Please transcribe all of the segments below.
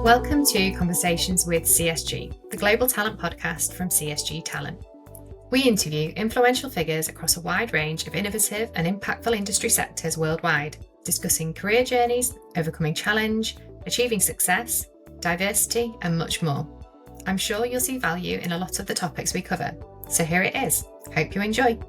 Welcome to Conversations with CSG, the global talent podcast from CSG Talent. We interview influential figures across a wide range of innovative and impactful industry sectors worldwide, discussing career journeys, overcoming challenge, achieving success, diversity, and much more. I'm sure you'll see value in a lot of the topics we cover. So here it is. Hope you enjoy.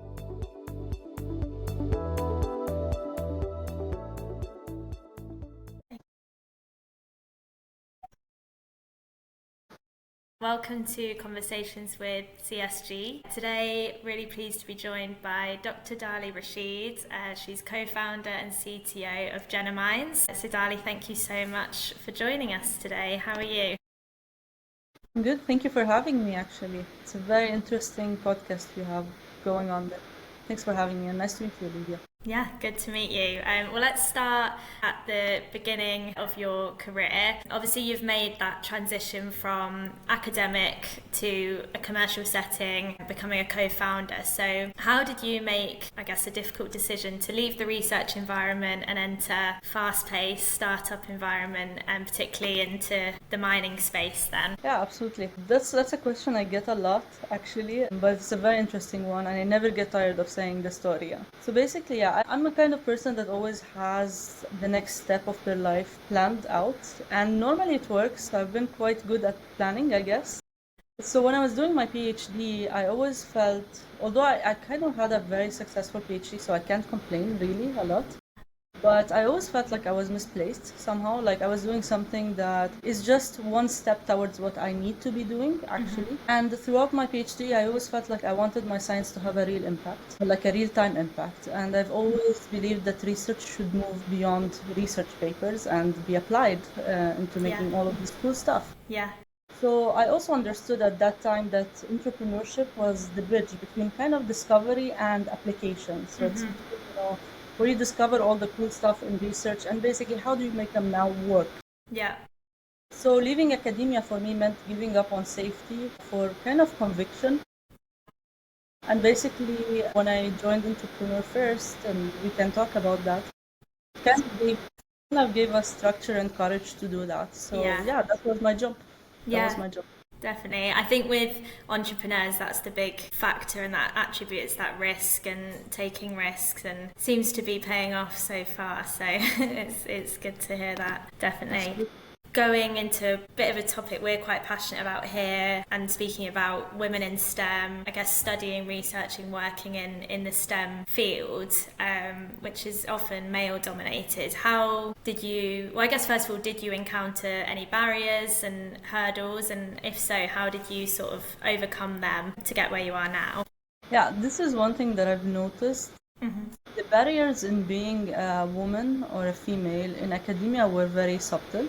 Welcome to Conversations with CSG. Today, really pleased to be joined by Dr Dali Rashid. She's co-founder and CTO of Genomines. So Dali, thank you so much for joining us today. How are you? I'm good. Thank you for having me, actually. It's a very interesting podcast you have going on there. Thanks for having me, and nice to meet you, Olivia. Yeah, good to meet you. Well, let's start at the beginning of your career. Obviously, you've made that transition from academic to a commercial setting, becoming a co-founder. So how did you make, I guess, a difficult decision to leave the research environment and enter fast-paced startup environment, and particularly into the mining space then? Yeah, absolutely. That's a question I get a lot, actually, but it's a very interesting one, and I never get tired of saying the story. So basically, I'm a kind of person that always has the next step of their life planned out, and normally it works. I've been quite good at planning, I guess. So when I was doing my PhD, I always felt, although I kind of had a very successful PhD, so I can't complain really a lot, but I always felt like I was misplaced somehow, like I was doing something that is just one step towards what I need to be doing, actually. And throughout my PhD, I always felt like I wanted my science to have a real impact, like a real-time impact. And I've always believed that research should move beyond research papers and be applied into making all of this cool stuff. Yeah. So I also understood at that time that entrepreneurship was the bridge between kind of discovery and application. So it's where you discover all the cool stuff in research and basically how do you make them now work. Yeah. So leaving academia for me meant giving up on safety for kind of conviction. And basically when I joined Entrepreneur First, and we can talk about that, kind of gave us structure and courage to do that. So yeah, that was my job. That was my job. Definitely. I think with entrepreneurs, that's the big factor, and that attribute is that risk and taking risks, and seems to be paying off so far. So it's good to hear that. Definitely. Going into a bit of a topic we're quite passionate about here, and speaking about women in STEM, I guess studying, researching, working in the STEM field, which is often male dominated. How did you, well, I guess first of all, did you encounter any barriers and hurdles? And if so, how did you sort of overcome them to get where you are now? Yeah, this is one thing that I've noticed. The barriers in being a woman or a female in academia were very subtle.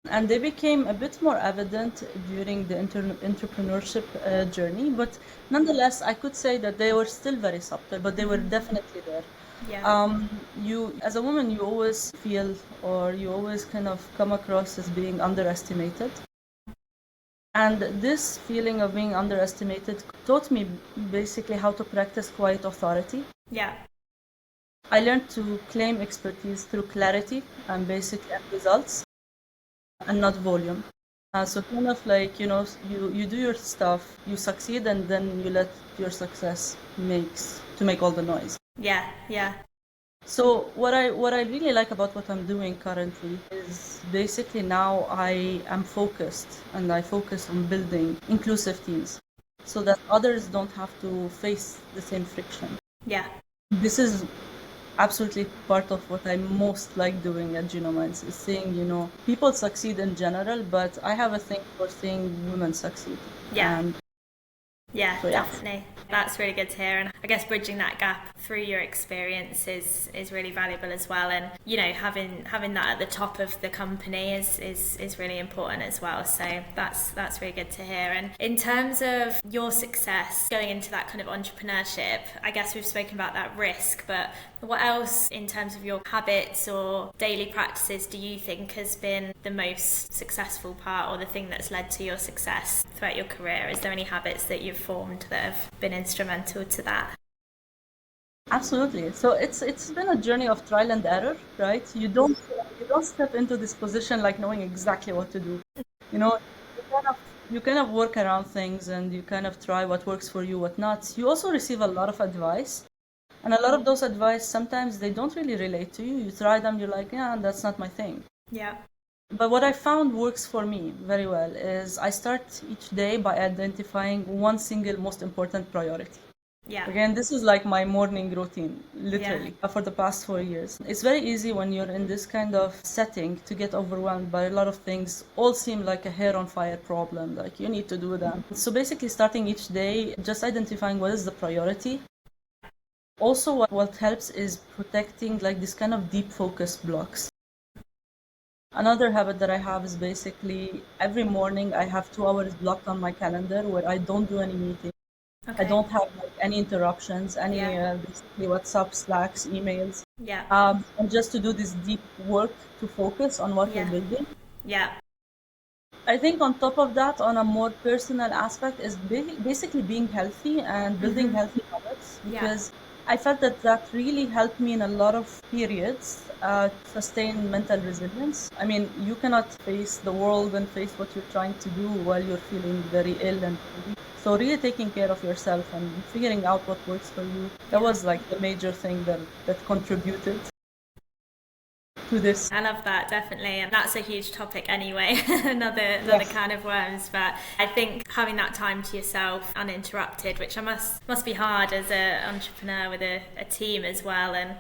And they became a bit more evident during the entrepreneurship journey, but nonetheless, I could say that they were still very subtle, but they were definitely there. You, as a woman, you always feel, or you always kind of come across as being underestimated. And this feeling of being underestimated taught me basically how to practice quiet authority. Yeah. I learned to claim expertise through clarity and basic end results, and not volume. So kind of like, you do your stuff, you succeed, and then you let your success make all the noise. Yeah. So what I really like about what I'm doing currently is basically now I am focused, and I focus on building inclusive teams so that others don't have to face the same friction. Yeah. This is absolutely part of what I most like doing at Genomines, is seeing, people succeed in general, but I have a thing for seeing women succeed. Definitely. That's really good to hear, and I guess bridging that gap through your experience is really valuable as well, and having that at the top of the company is really important as well. So that's really good to hear. And in terms of your success going into that kind of entrepreneurship, I guess we've spoken about that risk, but what else in terms of your habits or daily practices do you think has been the most successful part, or the thing that's led to your success throughout your career? Is there any habits that you've formed that have been instrumental to that? Absolutely. So it's been a journey of trial and error, right? You don't step into this position like knowing exactly what to do. You know, you kind of work around things and you kind of try what works for you, what not. You also receive a lot of advice, and a lot of those advice sometimes they don't really relate to you. You try them, you're like, yeah, that's not my thing. Yeah. But what I found works for me very well is I start each day by identifying one single most important priority. Yeah. Again, this is like my morning routine, Yeah. literally, for the past 4 years. It's very easy when you're in this kind of setting to get overwhelmed by a lot of things, all seem like a hair on fire problem, like you need to do them. So basically, starting each day, just identifying what is the priority. Also, what helps is protecting like this kind of deep focus blocks. Another habit that I have is basically every morning I have 2 hours blocked on my calendar where I don't do any meetings. I Okay. don't have like any interruptions, any Yeah. basically WhatsApp, Slacks, emails, Yeah. and just to do this deep work to focus on what we're Yeah. building. Yeah. I think on top of that, on a more personal aspect, is basically being healthy and building healthy habits Yeah. because I felt that really helped me in a lot of periods to sustain mental resilience. I mean, you cannot face the world and face what you're trying to do while you're feeling very ill and weak. So really taking care of yourself and figuring out what works for you, that was like the major thing that contributed to this. I love that, definitely, and that's a huge topic anyway. another Yes. kind of worms, but I think having that time to yourself uninterrupted, which I must be hard as an entrepreneur with a team as well, and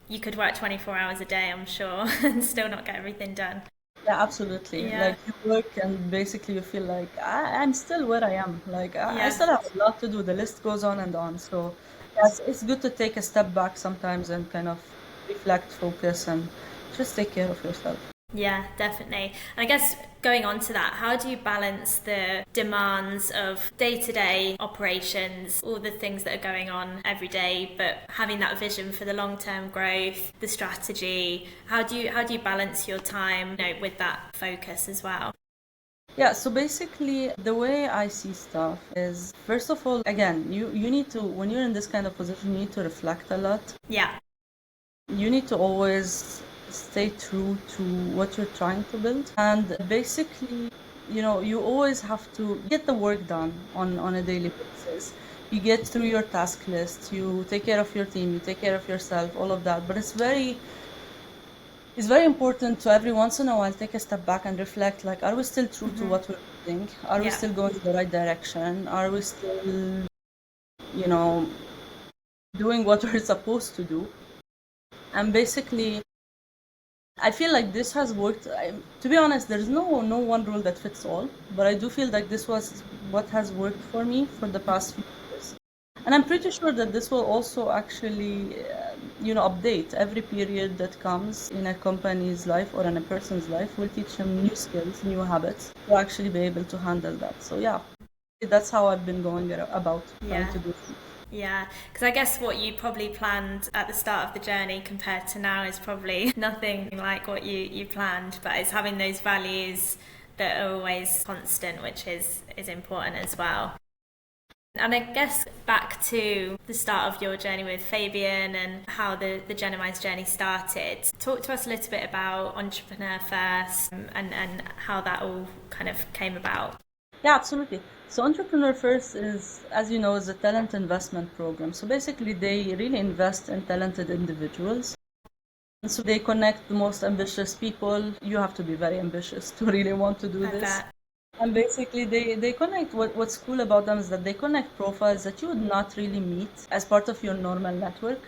you could work 24 hours a day, I'm sure, and still not get everything done. Yeah, absolutely. Yeah. Like you work and basically you feel like I'm still where I am. Like I Yeah. still have a lot to do. The list goes on and on. So yes, it's good to take a step back sometimes and kind of reflect, focus, and just take care of yourself. Yeah, definitely. And I guess going on to that, how do you balance the demands of day-to-day operations, all the things that are going on every day, but having that vision for the long-term growth, the strategy? How do you balance your time, with that focus as well? Yeah, so basically the way I see stuff is first of all, again, you need to when you're in this kind of position, you need to reflect a lot. Yeah. You need to always stay true to what you're trying to build. And basically, you always have to get the work done on a daily basis. You get through your task list, you take care of your team, you take care of yourself, all of that. But it's very important to every once in a while take a step back and reflect, like, are we still true to what we're doing? Are we Yeah. still going in the right direction? Are we still, you know, doing what we're supposed to do? And basically, I feel like this has worked. To be honest, there's no one rule that fits all, but I do feel like this was what has worked for me for the past few years. And I'm pretty sure that this will also actually, update every period that comes in a company's life or in a person's life. Will teach them new skills, new habits to actually be able to handle that. So yeah, that's how I've been going about trying Yeah. to do things. Yeah, because I guess what you probably planned at the start of the journey compared to now is probably nothing like what you planned, but it's having those values that are always constant, which is important as well. And I guess back to the start of your journey with Fabian and how the Genomines journey started. Talk to us a little bit about Entrepreneur First and how that all kind of came about. Yeah, absolutely. So Entrepreneur First is, as you know, is a talent investment program. So basically, they really invest in talented individuals. And so they connect the most ambitious people. You have to be very ambitious to really want to do I this. bet. And basically, they connect. What's cool about them is that they connect profiles that you would not really meet as part of your normal network.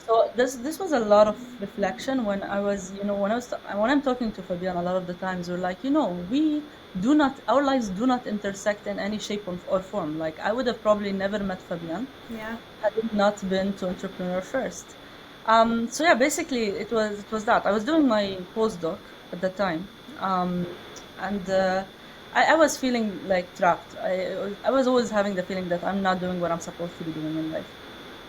So this was a lot of reflection when I was, when I'm talking to Fabian, a lot of the times we're like, our lives do not intersect in any shape or form. Like I would have probably never met Fabian Yeah. had it not been to Entrepreneur First. So yeah, basically it was that I was doing my postdoc at the time, and I was feeling like trapped. I was always having the feeling that I'm not doing what I'm supposed to be doing in life.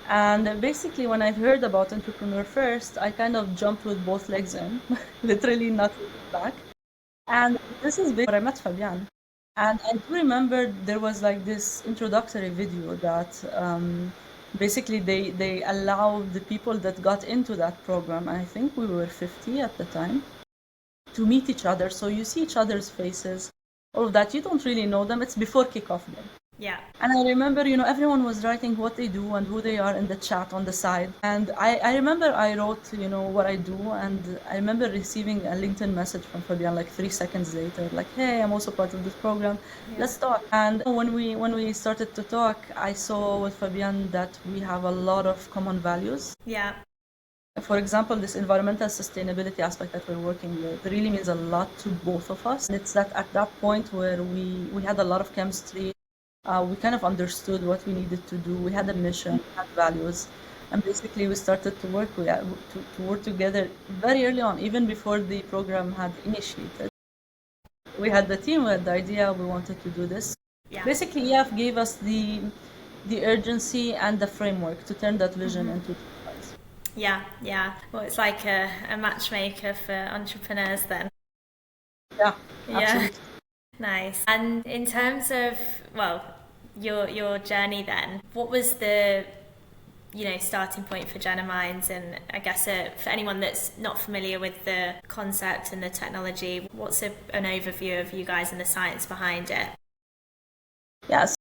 And basically, when I heard about Entrepreneur First, I kind of jumped with both legs in, literally not looking back. And this is where I met Fabian. And I do remember there was like this introductory video that Basically, they allowed the people that got into that program, and I think we were 50 at the time, to meet each other. So you see each other's faces, all of that. You don't really know them. It's before kickoff day. Yeah. And I remember, everyone was writing what they do and who they are in the chat on the side. And I remember I wrote, what I do. And I remember receiving a LinkedIn message from Fabian like 3 seconds later, like, hey, I'm also part of this program. Yeah. Let's talk. And when we started to talk, I saw with Fabian that we have a lot of common values. Yeah. For example, this environmental sustainability aspect that we're working with really means a lot to both of us. And it's that at that point where we had a lot of chemistry. We kind of understood what we needed to do. We had a mission, we had values, and basically we started to work together very early on, even before the program had initiated. We had the team, we had the idea, we wanted to do this. Yeah. Basically, EF gave us the urgency and the framework to turn that vision into enterprise. Yeah. Well, it's like a matchmaker for entrepreneurs then. Yeah, absolutely. Nice. And in terms of, your journey then, what was the starting point for Genomines? And I guess for anyone that's not familiar with the concept and the technology, what's an overview of you guys and the science behind it? Yes.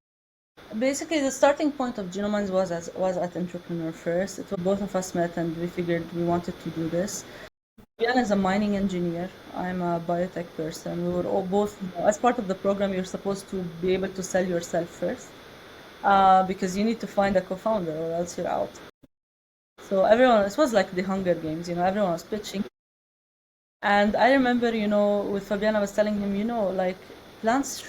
Basically, the starting point of Genomines was at Entrepreneur First. Both of us met and we figured we wanted to do this. Jan is a mining engineer. I'm a biotech person. We were all both, as part of the program, you're supposed to be able to sell yourself first because you need to find a co-founder or else you're out. So it was like the Hunger Games, everyone was pitching. And I remember, with Fabian, I was telling him, like plants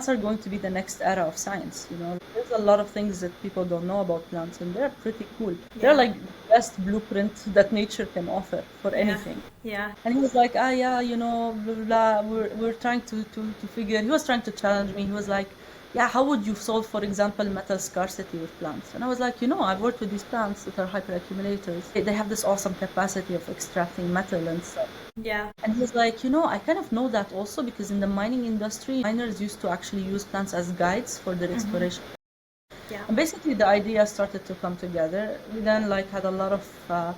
are going to be the next era of science. There's a lot of things that people don't know about plants, and they're pretty cool. Yeah. They're like the best blueprint that nature can offer for anything. Yeah. And he was like, blah, blah, blah. We're trying to figure. He was trying to challenge me. He was like, yeah, how would you solve, for example, metal scarcity with plants? And I was like, I've worked with these plants that are hyperaccumulators. They have this awesome capacity of extracting metal and stuff. Yeah. And he was like, I kind of know that also because in the mining industry, miners used to actually use plants as guides for their exploration. Yeah. And basically the idea started to come together. We then had a lot of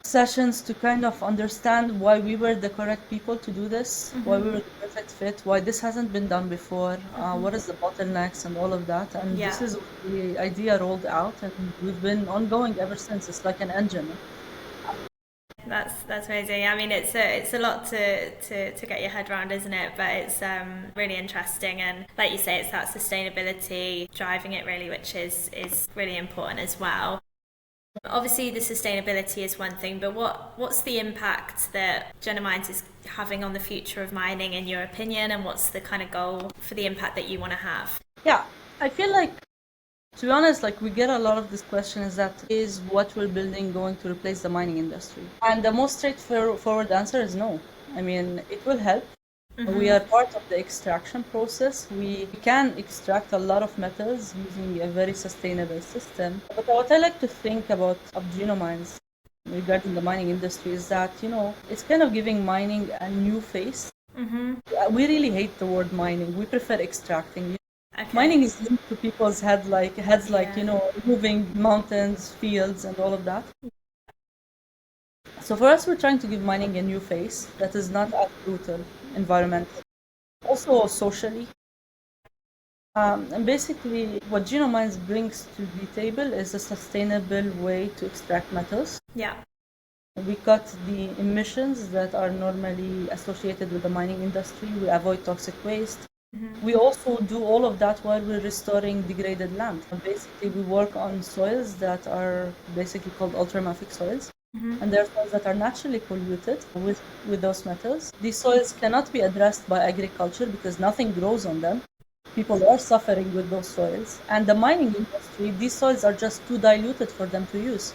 sessions to kind of understand why we were the correct people to do this, why we were the perfect fit, why this hasn't been done before, what is the bottlenecks and all of that. And this is the idea rolled out, and we've been ongoing ever since. It's like an engine. That's amazing. I mean, it's a lot to get your head around, isn't it? But it's really interesting, and like you say, it's that sustainability driving it really, which is really important as well. Obviously, the sustainability is one thing, but what's the impact that Genomines is having on the future of mining, in your opinion, and what's the kind of goal for the impact that you want to have? Yeah, I feel like, to be honest, we get a lot of this question is what we're building going to replace the mining industry? And the most straightforward answer is no. I mean, it will help. We are part of the extraction process. We can extract a lot of metals using a very sustainable system. But what I like to think of Genomines regarding the mining industry is that, it's kind of giving mining a new face. We really hate the word mining. We prefer extracting. Okay. Mining is linked to people's heads, moving mountains, fields, and all of that. So for us, we're trying to give mining a new face that is not as brutal environmentally, also socially. And basically, what Genomines brings to the table is a sustainable way to extract metals. Yeah. We cut the emissions that are normally associated with the mining industry. We avoid toxic waste. We also do all of that while we're restoring degraded land. Basically, we work on soils that are basically called ultramafic soils. And there are soils that are naturally polluted with those metals. These soils cannot be addressed by agriculture because nothing grows on them. People are suffering with those soils. And the mining industry, these soils are just too diluted for them to use.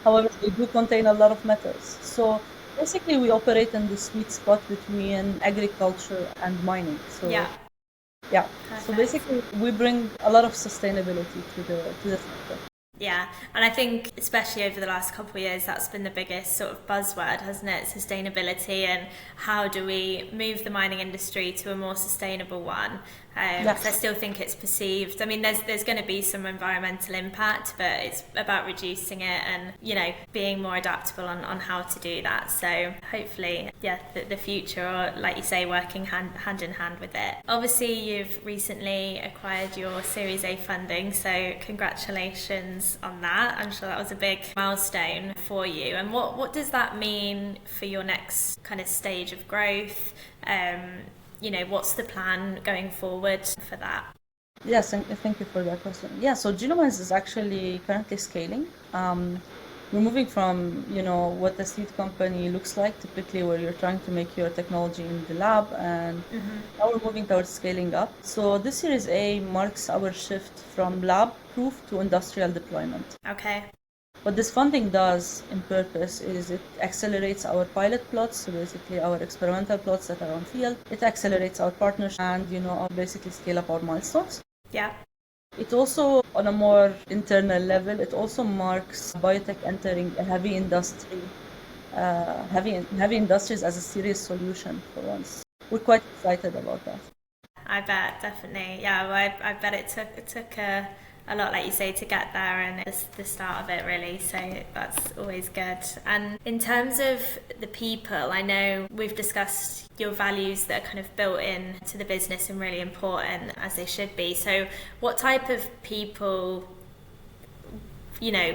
However, they do contain a lot of metals. So basically, we operate in the sweet spot between agriculture and mining. So, yeah. So basically, we bring a lot of sustainability to the sector. Yeah, and I think especially over the last couple of years, that's been the biggest sort of buzzword, hasn't it? Sustainability, and how do we move the mining industry to a more sustainable one? Because I still think it's perceived. I mean, there's going to be some environmental impact, but it's about reducing it and, you know, being more adaptable on how to do that. So hopefully, yeah, the future, or like you say, working hand in hand with it. Obviously, you've recently acquired your Series A funding, so congratulations on that. I'm sure that was a big milestone for you. And what does that mean for your next kind of stage of growth? You know, what's the plan going forward for that? Yes, and thank you for that question. Yeah, so Genomines is actually currently scaling. We're moving from, what a seed company looks like, typically where you're trying to make your technology in the lab, and now we're moving towards scaling up. So this Series A marks our shift from lab proof to industrial deployment. Okay. What this funding does in purpose is it accelerates our pilot plots, so basically our experimental plots that are on field. It accelerates our partnership and, basically scale up our milestones. Yeah. It also, on a more internal level, it also marks biotech entering a heavy industry, heavy industries as a serious solution for once. We're quite excited about that. I bet, definitely. Yeah, well, I bet it took a lot, like you say, to get there, and it's the start of it, really. So that's always good. And in terms of the people, I know we've discussed your values that are kind of built in to the business and really important, as they should be. So what type of people,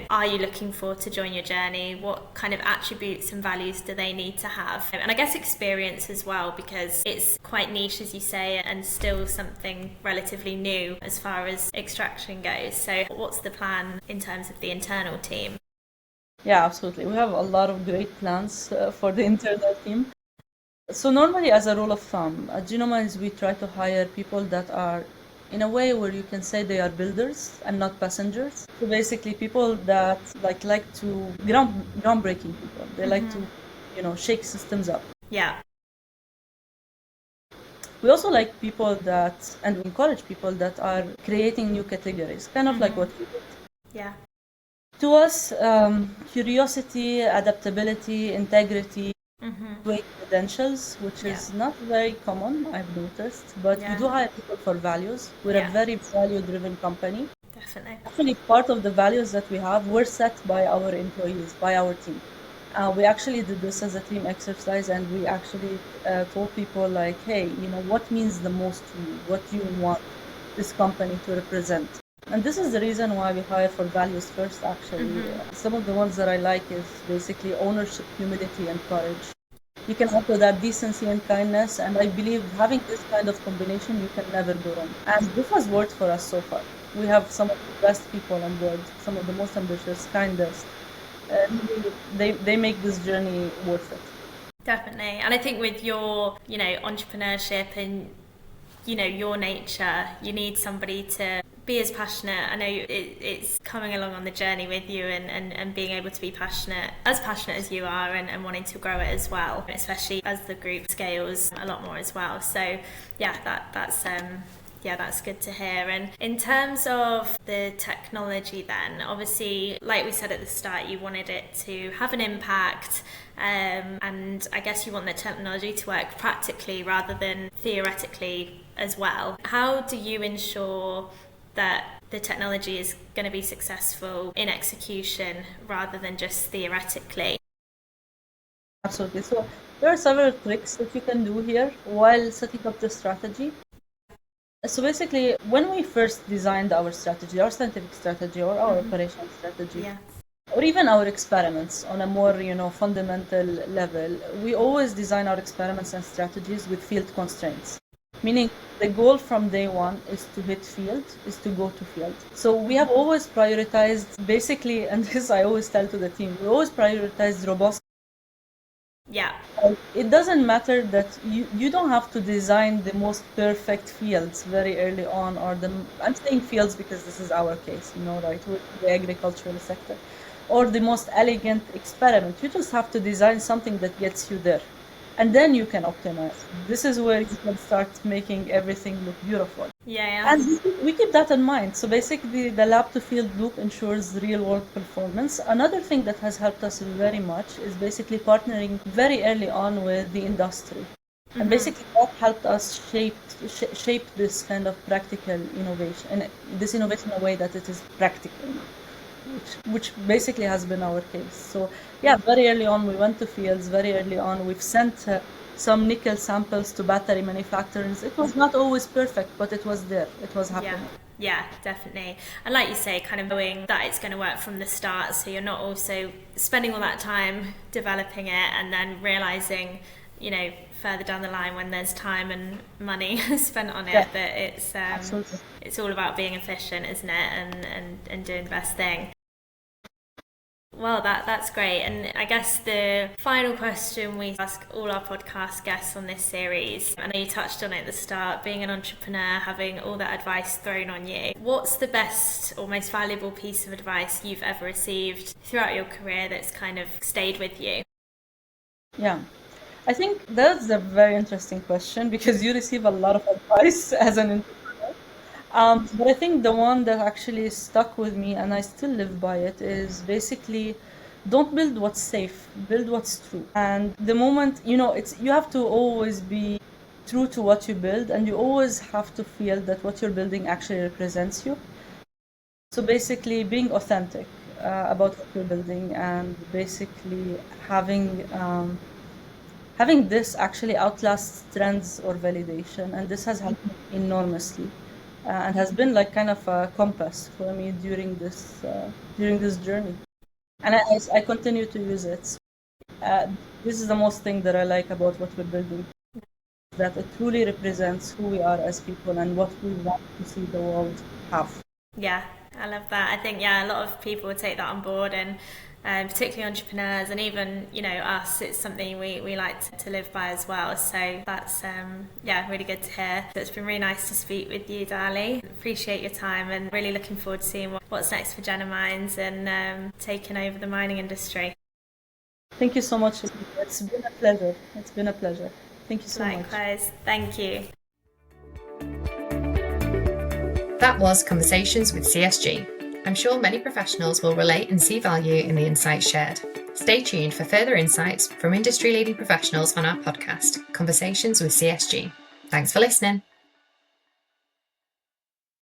are you looking for to join your journey? What kind of attributes and values do they need to have? And I guess experience as well, because it's quite niche, as you say, and still something relatively new as far as extraction goes. So what's the plan in terms of the internal team? Yeah, absolutely. We have a lot of great plans for the internal team. So normally, as a rule of thumb, at Genomines, we try to hire people that are in a way where you can say they are builders and not passengers. So basically, people that like to groundbreaking people. They like to, shake systems up. Yeah. We also like people that, and we encourage people that are creating new categories, kind of like what we did. Yeah. To us, curiosity, adaptability, integrity, great credentials, which is not very common, I've noticed, but we do hire people for values. We're a very value-driven company. Definitely. Actually, part of the values that we have were set by our employees, by our team. We actually did this as a team exercise, and we actually told people like, hey, what means the most to you? What do you want this company to represent? And this is the reason why we hire for values first, actually. Some of the ones that I like is basically ownership, humility, and courage. You can add to that decency and kindness, and I believe having this kind of combination, you can never go wrong. And this has worked for us so far. We have some of the best people on board, some of the most ambitious, kindest. They make this journey worth it. Definitely. And I think with your, entrepreneurship and, your nature, you need somebody to be as passionate. I know it's coming along on the journey with you and being able to be passionate as you are, and wanting to grow it as well, especially as the group scales a lot more as well. So yeah, that's good to hear. And in terms of the technology then, obviously, like we said at the start, you wanted it to have an impact, and I guess you want the technology to work practically rather than theoretically as well. How do you ensure that the technology is going to be successful in execution rather than just theoretically? Absolutely. So there are several tricks that you can do here while setting up the strategy. So basically, when we first designed our strategy, our scientific strategy or our operational strategy, or even our experiments on a more, fundamental level, we always design our experiments and strategies with field constraints. Meaning the goal from day one is to hit field, is to go to field. So we have always prioritized, basically, and this I always tell to the team, we always prioritize robust. Yeah. It doesn't matter that you don't have to design the most perfect fields very early on, I'm saying fields because this is our case, right, with the agricultural sector, or the most elegant experiment. You just have to design something that gets you there. and then you can optimize. This is where you can start making everything look beautiful. Yeah. And we keep that in mind. So basically, the lab to field loop ensures real world performance. Another thing that has helped us very much is basically partnering very early on with the industry. And basically that helped us shape this kind of practical innovation, and this innovation in a way that it is practical, which basically has been our case. So yeah, very early on we went to fields, very early on we've sent some nickel samples to battery manufacturers. It was not always perfect, but it was there, it was happening. Yeah, definitely. And like you say, kind of knowing that it's going to work from the start, so you're not also spending all that time developing it and then realizing, you know, further down the line when there's time and money spent on it, that it's all about being efficient, isn't it, and doing the best thing. Well, that's great. And I guess the final question we ask all our podcast guests on this series, I know you touched on it at the start, being an entrepreneur, having all that advice thrown on you. What's the best or most valuable piece of advice you've ever received throughout your career that's kind of stayed with you? Yeah, I think that's a very interesting question because you receive a lot of advice as an entrepreneur. But I think the one that actually stuck with me and I still live by it is basically don't build what's safe, build what's true. And the moment, you have to always be true to what you build, and you always have to feel that what you're building actually represents you. So basically being authentic about what you're building, and basically having this actually outlast trends or validation, and this has helped me enormously. And has been like kind of a compass for me during this journey, and I continue to use it. This is the most thing that I like about what we're building, that it truly represents who we are as people and what we want to see the world have. Yeah, I love that. I think, a lot of people would take that on board, and particularly entrepreneurs, and even, us, it's something we like to live by as well. So that's, really good to hear. So it's been really nice to speak with you, Dali. Appreciate your time, and really looking forward to seeing what's next for Genomines and taking over the mining industry. Thank you so much. It's been a pleasure. Thank you so much. Likewise. Thank you. That was Conversations with CSG. I'm sure many professionals will relate and see value in the insights shared. Stay tuned for further insights from industry-leading professionals on our podcast, Conversations with CSG. Thanks for listening.